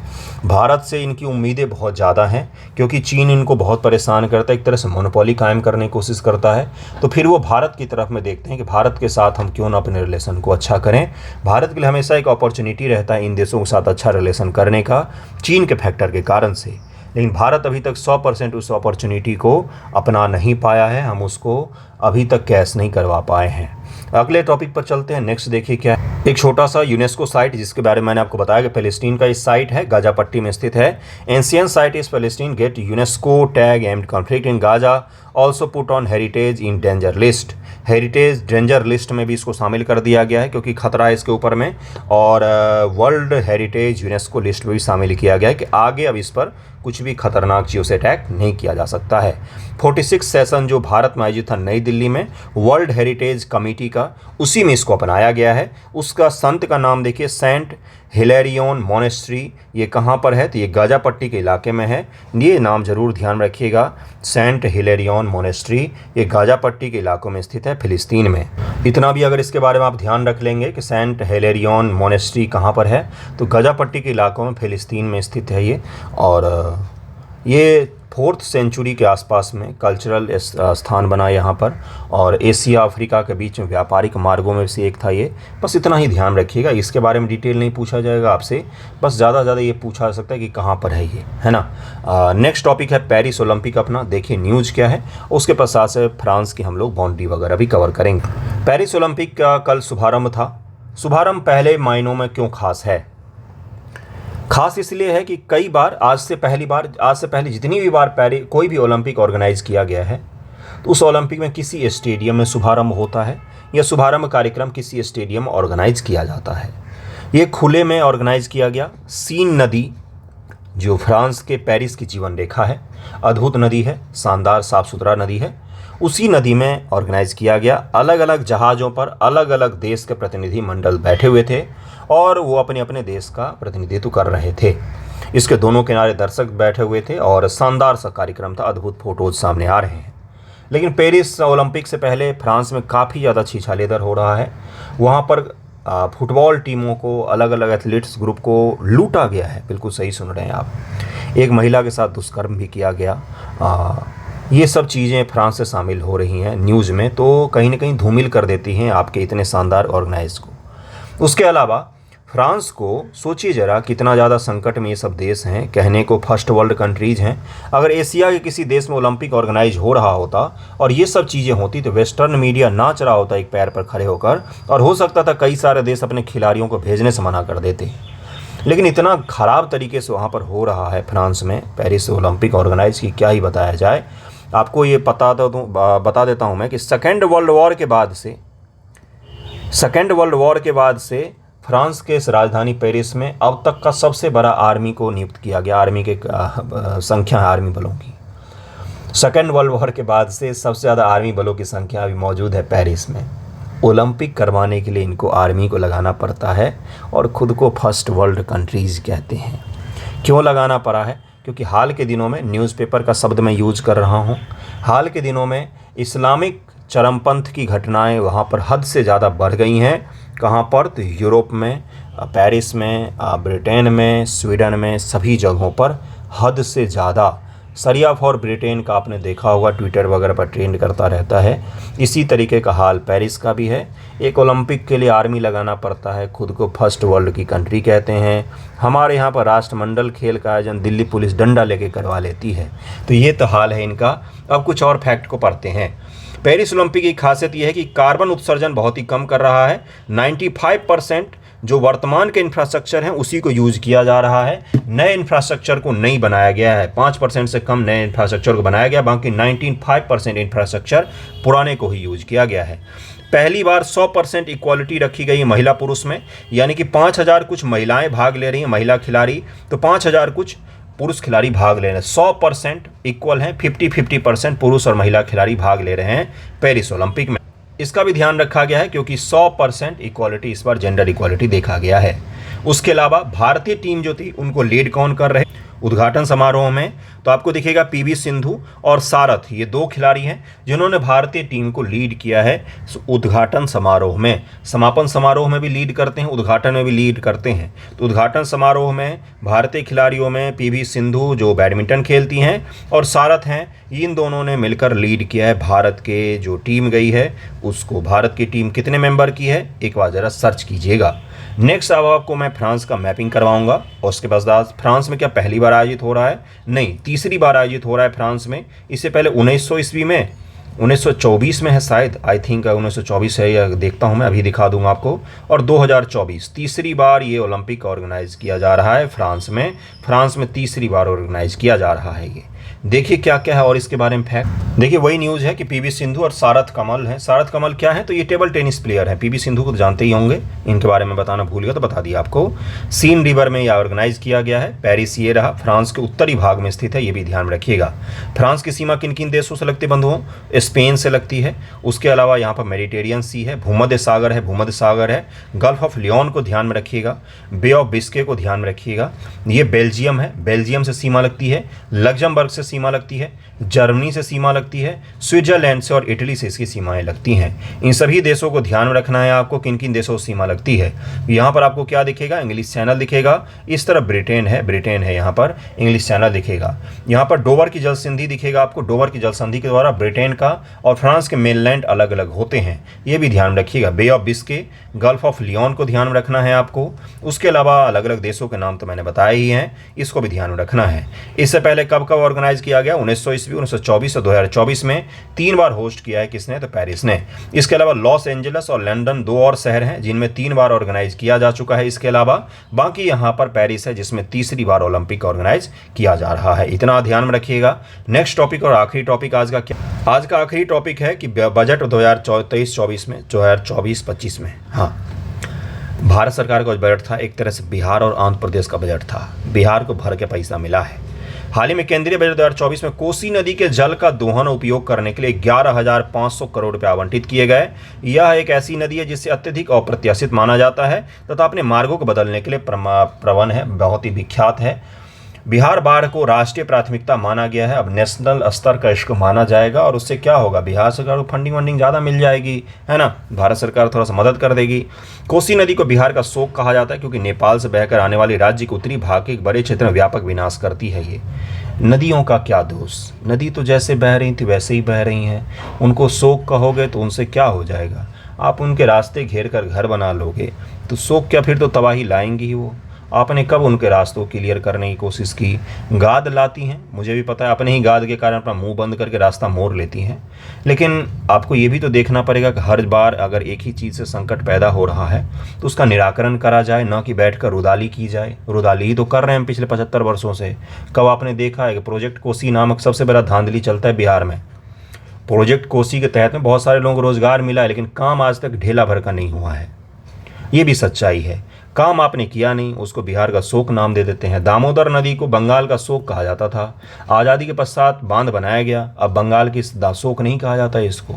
भारत से इनकी उम्मीदें बहुत ज़्यादा हैं क्योंकि चीन इनको बहुत परेशान करता है, एक तरह से मोनोपोली कायम करने की कोशिश करता है, तो फिर वो भारत की तरफ में देखते हैं कि भारत के साथ हम क्यों ना अपने रिलेशन को अच्छा करें। भारत के लिए हमेशा एक अपॉर्चुनिटी रहता है इन देशों के साथ अच्छा रिलेशन करने का, चीन के फैक्टर के कारण से, लेकिन भारत अभी तक 100% उस अपॉर्चुनिटी को अपना नहीं पाया है, हम उसको अभी तक कैश नहीं करवा पाए हैं। अगले टॉपिक पर चलते हैं। नेक्स्ट देखिए क्या है, एक छोटा सा यूनेस्को साइट जिसके बारे में मैंने आपको बताया कि फ़लस्तीन का इस साइट है, गाजा पट्टी में स्थित है। एंशियंट साइट इज फ़लस्तीन get UNESCO tag armed conflict in Gaza also put on heritage in danger list. Heritage danger list में भी इसको शामिल कर दिया गया है क्योंकि खतरा है इसके ऊपर में, और वर्ल्ड हेरिटेज यूनेस्को लिस्ट में भी शामिल किया गया है कि आगे अब इस पर कुछ भी खतरनाक चीज़ों से अटैक नहीं किया जा सकता है। 46 सेशन जो भारत में आयोजित था नई दिल्ली में वर्ल्ड हेरिटेज कमेटी का, उसी में इसको अपनाया गया है। उसका संत का नाम देखिए, सेंट हिलेरियन मोनेस्ट्री। ये कहाँ पर है, तो ये गाजा पट्टी के इलाके में है, ये नाम जरूर ध्यान रखिएगा। सेंट हिलेरियन मोनेस्ट्री ये गाजा पट्टी के इलाकों में स्थित है फ़िलिस्तीन में। इतना भी अगर इसके बारे में आप ध्यान रख लेंगे कि सेंट हिलेरियन मोनेस्ट्री कहाँ पर है, तो गाजा पट्टी के इलाकों में फ़िलिस्तीन में स्थित है ये, और ये 4th सेंचुरी के आसपास में कल्चरल स्थान बना यहाँ पर, और एशिया अफ्रीका के बीच में व्यापारिक मार्गों में से एक था ये। बस इतना ही ध्यान रखिएगा, इसके बारे में डिटेल नहीं पूछा जाएगा आपसे, बस ज़्यादा से ज़्यादा ये पूछा जा सकता है कि कहाँ पर है ये, है ना। नेक्स्ट टॉपिक है पेरिस ओलंपिक अपना, देखिए न्यूज़ क्या है, उसके पश्चात से फ्रांस की हम लोग बाउंड्री वगैरह भी कवर करेंगे। पेरिस ओलंपिक का कल शुभारंभ था। शुभारंभ पहले मायनों में क्यों खास है? खास इसलिए है कि कई बार आज से पहले जितनी भी बार कोई भी ओलंपिक ऑर्गेनाइज किया गया है तो उस ओलंपिक में किसी स्टेडियम में शुभारंभ होता है या शुभारंभ कार्यक्रम किसी स्टेडियम में ऑर्गेनाइज किया जाता है। ये खुले में ऑर्गेनाइज किया गया। सीन नदी जो फ्रांस के पेरिस की जीवन रेखा है, अद्भुत नदी है, शानदार साफ़ सुथरा नदी है, उसी नदी में ऑर्गेनाइज किया गया। अलग अलग जहाज़ों पर अलग अलग देश के प्रतिनिधि मंडल बैठे हुए थे और वो अपने अपने देश का प्रतिनिधित्व कर रहे थे। इसके दोनों किनारे दर्शक बैठे हुए थे और शानदार सा कार्यक्रम था, अद्भुत फोटोज सामने आ रहे हैं। लेकिन पेरिस ओलंपिक से पहले फ्रांस में काफ़ी ज़्यादा छीछालेदर हो रहा है। वहाँ पर फुटबॉल टीमों को, अलग अलग एथलीट्स ग्रुप को लूटा गया है। बिल्कुल सही सुन रहे हैं आप। एक महिला के साथ दुष्कर्म भी किया गया। ये सब चीज़ें फ्रांस से शामिल हो रही हैं न्यूज़ में, तो कहीं ना कहीं धूमिल कर देती हैं आपके इतने शानदार ऑर्गेनाइज को। उसके अलावा फ्रांस को सोचिए ज़रा कितना ज़्यादा संकट में ये सब देश हैं, कहने को फर्स्ट वर्ल्ड कंट्रीज़ हैं। अगर एशिया के किसी देश में ओलंपिक ऑर्गेनाइज हो रहा होता और ये सब चीज़ें होती तो वेस्टर्न मीडिया नाच रहा होता एक पैर पर खड़े होकर, और हो सकता था कई सारे देश अपने खिलाड़ियों को भेजने से मना कर देते। लेकिन इतना ख़राब तरीके से वहाँ पर हो रहा है फ्रांस में पेरिस ओलंपिक ऑर्गेनाइज की, क्या ही बताया जाए। आपको ये बता देता हूँ मैं कि सेकेंड वर्ल्ड वॉर के बाद से फ्रांस के इस राजधानी पेरिस में अब तक का सबसे बड़ा आर्मी को नियुक्त किया गया। आर्मी के संख्या है आर्मी बलों की। सेकेंड वर्ल्ड वॉर के बाद से सबसे ज़्यादा आर्मी बलों की संख्या अभी मौजूद है पेरिस में। ओलंपिक करवाने के लिए इनको आर्मी को लगाना पड़ता है और ख़ुद को फर्स्ट वर्ल्ड कंट्रीज़ कहते हैं। क्यों लगाना पड़ा है? क्योंकि हाल के दिनों में, न्यूज़पेपर का शब्द मैं यूज़ कर रहा हूँ, हाल के दिनों में इस्लामिक चरमपंथ की घटनाएं वहाँ पर हद से ज़्यादा बढ़ गई हैं। कहाँ पर? तो यूरोप में, पेरिस में, ब्रिटेन में, स्वीडन में, सभी जगहों पर हद से ज़्यादा। सरिया फॉर ब्रिटेन का आपने देखा होगा, ट्विटर वगैरह पर ट्रेंड करता रहता है। इसी तरीके का हाल पेरिस का भी है। एक ओलंपिक के लिए आर्मी लगाना पड़ता है, खुद को फर्स्ट वर्ल्ड की कंट्री कहते हैं। हमारे यहाँ पर राष्ट्रमंडल खेल का आयोजन दिल्ली पुलिस डंडा लेके करवा लेती है। तो ये तो हाल है इनका। अब कुछ और फैक्ट को पढ़ते हैं। पेरिस ओलंपिक की खासियत यह है कि कार्बन उत्सर्जन बहुत ही कम कर रहा है। 95% जो वर्तमान के इंफ्रास्ट्रक्चर हैं उसी को यूज़ किया जा रहा है। नए इंफ्रास्ट्रक्चर को नहीं बनाया गया है। 5% से कम नए इंफ्रास्ट्रक्चर को बनाया गया, बाकी 95% इंफ्रास्ट्रक्चर पुराने को ही यूज़ किया गया है। पहली बार 100% इक्वालिटी रखी गई महिला पुरुष में, यानी कि 5000 कुछ महिलाएं भाग ले रही हैं महिला खिलाड़ी, तो 5000 कुछ पुरुष खिलाड़ी भाग ले रहे हैं। 100% इक्वल हैं, 50-50% पुरुष और महिला खिलाड़ी भाग ले रहे हैं पेरिस ओलंपिक में। इसका भी ध्यान रखा गया है क्योंकि 100% इक्वालिटी, इस बार जेंडर इक्वालिटी देखा गया है। उसके अलावा भारतीय टीम जो थी उनको लीड कौन कर रहे उद्घाटन समारोह में? तो आपको दिखेगा पीवी सिंधु और सारथ, ये दो खिलाड़ी हैं जिन्होंने भारतीय टीम को लीड किया है उद्घाटन समारोह में। समापन समारोह में भी लीड करते हैं, उद्घाटन में भी लीड करते हैं। तो उद्घाटन समारोह में भारतीय खिलाड़ियों में पीवी सिंधु जो बैडमिंटन खेलती हैं और सारथ हैं, इन दोनों ने मिलकर लीड किया है भारत के जो टीम गई है उसको। भारत की टीम कितने मेंबर की है एक बार ज़रा सर्च कीजिएगा। नेक्स्ट अब आपको मैं फ्रांस का मैपिंग करवाऊंगा और उसके बाद फ्रांस में क्या पहली बार आयोजित हो रहा है? नहीं, तीसरी बार आयोजित हो रहा है फ्रांस में। इससे पहले 1900 ईस्वी में, 1924 में है शायद, आई थिंक 1924 है, या देखता हूँ मैं, अभी दिखा दूंगा आपको। और 2024 तीसरी बार ये ओलंपिक ऑर्गेनाइज किया जा रहा है फ्रांस में। फ्रांस में तीसरी बार ऑर्गेनाइज किया जा रहा है ये। देखिए क्या क्या है और इसके बारे में फैक्ट। देखिए वही न्यूज़ है कि पीवी सिंधु और सारथ कमल हैं। सारथ कमल क्या है? तो ये टेबल टेनिस प्लेयर हैं। पीवी सिंधु को तो जानते ही होंगे, इनके बारे में बताना भूल गया तो बता दिया आपको। सीन रिवर में यह ऑर्गेनाइज किया गया है। पेरिस ये रहा, फ्रांस के उत्तरी भाग में स्थित है, ये भी ध्यान में रखिएगा। फ्रांस की सीमा किन किन देशों से लगती है बंधुओं? स्पेन से लगती है। उसके अलावा यहाँ पर मेडिटेरियन सी है, भूमध्य सागर है, गल्फ ऑफ लियोन को ध्यान में रखिएगा, बे ऑफ बिस्के को ध्यान में रखिएगा। ये बेल्जियम है, बेल्जियम से सीमा लगती है, लग्जमबर्ग से सीमा लगती है, जर्मनी से सीमा लगती है, स्विट्जरलैंड से और इटली से इसकी सीमाएं लगती हैं। इन सभी देशों को ध्यान में रखना है आपको, किन किन देशों से सीमा लगती है। यहाँ पर आपको क्या दिखेगा? इंग्लिश चैनल दिखेगा। इस तरफ ब्रिटेन है, यहाँ पर इंग्लिश चैनल दिखेगा। यहाँ पर डोवर की जल संधि दिखेगा आपको। डोवर की जल संधि के द्वारा ब्रिटेन का और फ्रांस के मेनलैंड अलग अलग होते हैं, ये भी ध्यान रखिएगा। Bay of Biscay, Gulf of Lion को ध्यान में रखना है आपको। उसके अलावा अलग अलग देशों के नाम तो मैंने बताए ही हैं, इसको भी ध्यान में रखना है। इससे पहले कब कब ऑर्गेनाइज किया गया? 1900 ईस्वी, 1924 और 2024 में 3 बार होस्ट किया है। किसने? तो पेरिस ने। इसके अलावा लॉस एंजल्स और लंदन 2 और शहर हैं जिनमें 3 बार ऑर्गेनाइज किया जा चुका है। इसके अलावा बाकी यहाँ पर पेरिस है जिसमें तीसरी बार ओलंपिक ऑर्गेनाइज किया जा रहा है। इतना ध्यान में रखिएगा। नेक्स्ट टॉपिक और आखिरी टॉपिक आज का क्या? आज का आखिरी टॉपिक है कि बजट 2023-24 में, 2024-25 में, हाँ, भारत सरकार का बजट था एक तरह से बिहार और आंध्र प्रदेश का बजट था। बिहार को भर के पैसा मिला है। हाल ही में केंद्रीय बजट 2024 में कोसी नदी के जल का दोहन उपयोग करने के लिए 11,500 करोड़ रुपए आवंटित किए गए। यह एक ऐसी नदी है जिसे अत्यधिक अप्रत्याशित माना जाता है तथा अपने मार्गों को बदलने के लिए प्रवण है, बहुत ही विख्यात है। बिहार बाढ़ को राष्ट्रीय प्राथमिकता माना गया है। अब नेशनल स्तर का इसको माना जाएगा और उससे क्या होगा? बिहार सरकार को फंडिंग ज़्यादा मिल जाएगी, है ना। भारत सरकार थोड़ा सा मदद कर देगी। कोसी नदी को बिहार का शोक कहा जाता है क्योंकि नेपाल से बहकर आने वाली राज्य के उत्तरी भाग के एक बड़े क्षेत्र में व्यापक विनाश करती है। ये नदियों का क्या दोष? नदी तो जैसे बह रही थी वैसे ही बह रही हैं। उनको शोक कहोगे तो उनसे क्या हो जाएगा? आप उनके रास्ते घेर कर घर बना लोगे तो शोक क्या, फिर तो तबाही लाएंगी ही वो। आपने कब उनके रास्तों क्लियर करने की कोशिश की? गाद लाती हैं, मुझे भी पता है, अपने ही गाद के कारण अपना मुंह बंद करके रास्ता मोड़ लेती हैं। लेकिन आपको ये भी तो देखना पड़ेगा कि हर बार अगर एक ही चीज़ से संकट पैदा हो रहा है तो उसका निराकरण करा जाए, ना कि बैठकर रुदाली की जाए। रुदाली ही तो कर रहे हैं पिछले 75 वर्षों से। कब आपने देखा है कि प्रोजेक्ट कोसी नामक सबसे बड़ा धांधली चलता है बिहार में। प्रोजेक्ट कोसी के तहत में बहुत सारे लोगों को रोजगार मिला है लेकिन काम आज तक ढेला भर का नहीं हुआ है। ये भी सच्चाई है। काम आपने किया नहीं, उसको बिहार का शोक नाम दे देते हैं। दामोदर नदी को बंगाल का शोक कहा जाता था, आज़ादी के पश्चात बांध बनाया गया, अब बंगाल की शोक नहीं कहा जाता है इसको।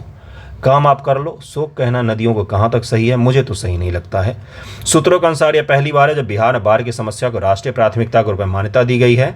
काम आप कर लो, शोक कहना नदियों को कहाँ तक सही है, मुझे तो सही नहीं लगता है। सूत्रों के अनुसार यह पहली बार है जब बिहार में बाढ़ की समस्या को राष्ट्रीय प्राथमिकता के रूप में मान्यता दी गई है।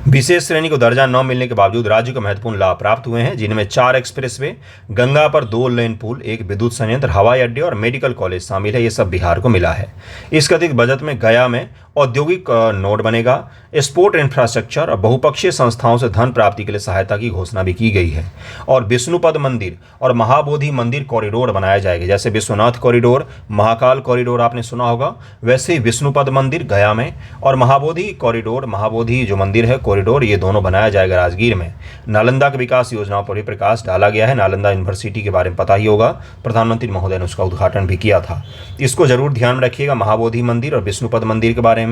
विशेष श्रेणी को दर्जा न मिलने के बावजूद राज्य को महत्वपूर्ण लाभ प्राप्त हुए हैं, जिनमें 4 एक्सप्रेसवे, गंगा पर 2 लेन पुल, 1 विद्युत संयंत्र, हवाई अड्डे और मेडिकल कॉलेज शामिल है। ये सब बिहार को मिला है। इसके अतिरिक्त बजट में गया में औद्योगिक नोड बनेगा, स्पोर्ट इंफ्रास्ट्रक्चर और बहुपक्षीय संस्थाओं से धन प्राप्ति के लिए सहायता की घोषणा भी की गई है। और विष्णुपद मंदिर और महाबोधि मंदिर कॉरिडोर बनाया जाएगा। जैसे विश्वनाथ कॉरिडोर, महाकाल कॉरिडोर आपने सुना होगा, वैसे ही विष्णुपद मंदिर गया में और महाबोधि कॉरिडोर, महाबोधि जो मंदिर है कॉरिडोर, ये दोनों बनाया जाएगा राजगीर में। नालंदा के विकास योजनाओं पर भी प्रकाश डाला गया है। नालंदा यूनिवर्सिटी के बारे में पता ही होगा, प्रधानमंत्री महोदय ने उसका उद्घाटन भी किया था। इसको जरूर ध्यान में रखिएगा, महाबोधि मंदिर और विष्णुपद मंदिर के बारे में।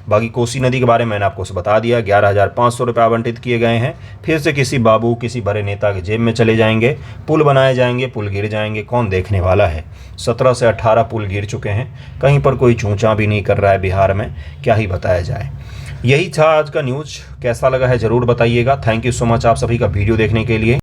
बाकी कोसी नदी के बारे में मैंने आपको बता दिया। 11,500 रुपये आवंटित किए गए हैं। फिर से किसी बाबू, किसी बड़े नेता के जेब में चले जाएंगे। पुल बनाए जाएंगे, पुल गिर जाएंगे, कौन देखने वाला है। 17 से 18 पुल गिर चुके हैं, कहीं पर कोई चूंचा भी नहीं कर रहा है बिहार में, क्या ही बताया जाए। यही था आज का न्यूज़। कैसा लगा है ज़रूर बताइएगा। थैंक यू सो मच आप सभी का वीडियो देखने के लिए।